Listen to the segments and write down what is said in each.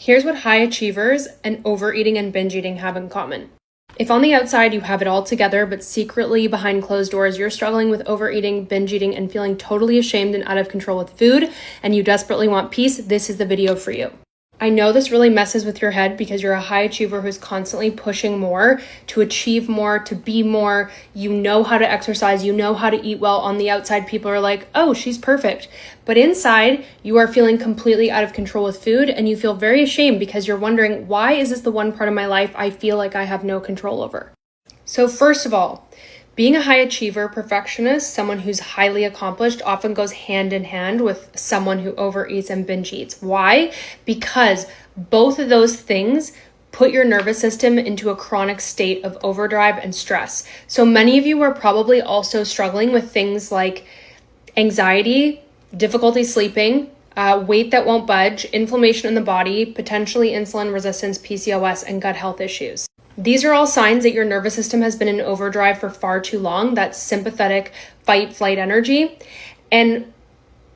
Here's what high achievers and overeating and binge eating have in common. If on the outside you have it all together, but secretly behind closed doors, you're struggling with overeating, binge eating, and feeling totally ashamed and out of control with food, and you desperately want peace, this is the video for you. I know this really messes with your head because you're a high achiever who's constantly pushing more, to achieve more, to be more. You know how to exercise, you know how to eat well. On the outside, people are like, oh, she's perfect. But inside, you are feeling completely out of control with food, and you feel very ashamed because you're wondering, why is this the one part of my life I feel like I have no control over? So first of all, being a high achiever, perfectionist, someone who's highly accomplished often goes hand in hand with someone who overeats and binge eats. Why? Because both of those things put your nervous system into a chronic state of overdrive and stress. So many of you are probably also struggling with things like anxiety, difficulty sleeping, weight that won't budge, inflammation in the body, potentially insulin resistance, PCOS, and gut health issues. These are all signs that your nervous system has been in overdrive for far too long, that sympathetic fight-flight energy. And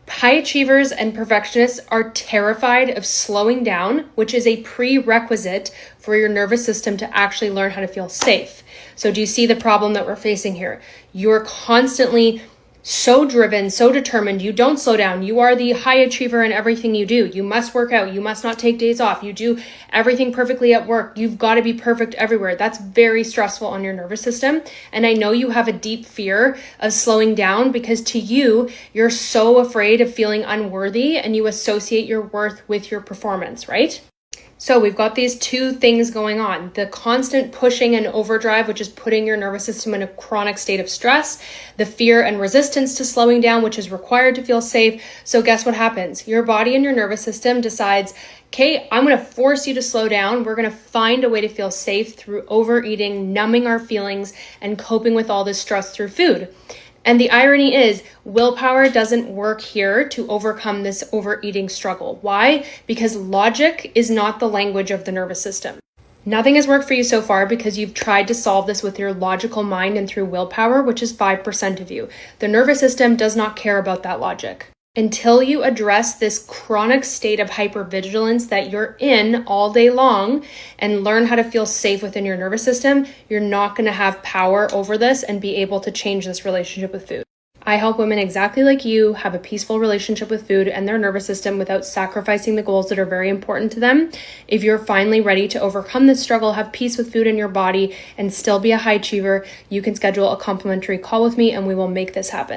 high achievers and perfectionists are terrified of slowing down, which is a prerequisite for your nervous system to actually learn how to feel safe. So do you see the problem that we're facing here? You're constantly so driven, so determined, you don't slow down. You are the high achiever in everything you do. You must work out. You must not take days off. You do everything perfectly at work. You've got to be perfect everywhere. That's very stressful on your nervous system. And I know you have a deep fear of slowing down because to you, you're so afraid of feeling unworthy and you associate your worth with your performance, right? So we've got these two things going on. The constant pushing and overdrive, which is putting your nervous system in a chronic state of stress, the fear and resistance to slowing down, which is required to feel safe. So guess what happens? Your body and your nervous system decides, okay, I'm going to force you to slow down. We're going to find a way to feel safe through overeating, numbing our feelings, and coping with all this stress through food. And the irony is, willpower doesn't work here to overcome this overeating struggle. Why? Because logic is not the language of the nervous system. Nothing has worked for you so far because you've tried to solve this with your logical mind and through willpower, which is 5% of you. The nervous system does not care about that logic. Until you address this chronic state of hypervigilance that you're in all day long and learn how to feel safe within your nervous system, you're not going to have power over this and be able to change this relationship with food. I help women exactly like you have a peaceful relationship with food and their nervous system without sacrificing the goals that are very important to them. If you're finally ready to overcome this struggle, have peace with food in your body, and still be a high achiever, you can schedule a complimentary call with me and we will make this happen.